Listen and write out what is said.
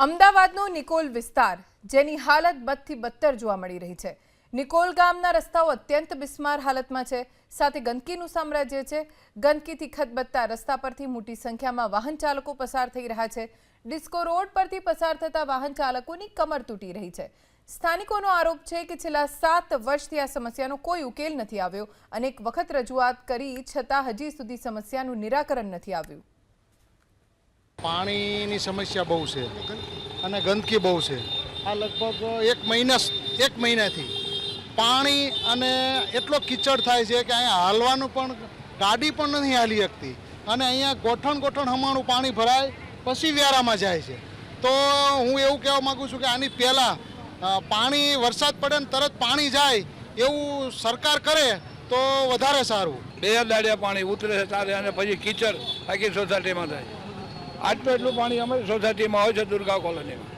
અમદાવાદનો નિકોલ વિસ્તાર જેની હાલત બદથી બદતર જોવા મળી રહી છે। નિકોલ ગામના રસ્તાઓ અત્યંત બિસ્માર હાલતમાં છે, સાથે ગંદકીનું સામ્રાજ્ય છે। ગંદકીથી ખદબદતા રસ્તા પરથી મોટી સંખ્યામાં વાહન ચાલકો પસાર થઈ રહ્યા છે। ડિસ્કો રોડ પરથી પસાર થતા વાહન ચાલકોની કમર તૂટી રહી છે। સ્થાનિકોનો આરોપ છે કે છેલ્લા 7 વર્ષથી આ સમસ્યાનો કોઈ ઉકેલ નથી આવ્યો। અનેક વખત રજૂઆત કરી છતાં હજી સુધી સમસ્યાનું નિરાકરણ નથી આવ્યું। પાણીની સમસ્યા બહુ છે અને ગંદકી બહુ છે। આ લગભગ એક મહિનાથી પાણી અને એટલો કીચડ થાય છે કે અહીંયા હાલવાનું પણ ગાડી પણ નથી હાલી શકતી અને અહીંયા ગોઠણ હમાણું પાણી ભરાય પછી વ્યારામાં જાય છે। તો હું એવું કહેવા માગું છું કે આની પહેલાં પાણી વરસાદ પડે ને તરત પાણી જાય એવું સરકાર કરે તો વધારે સારું। 2 દાડિયા પાણી ઉતરે છે તારે અને પછી કીચડ આખી સોસાયટીમાં થાય। આટલું એટલું પાણી અમારી સોસાયટીમાં હોય છે દુર્ગા કોલોનીમાં।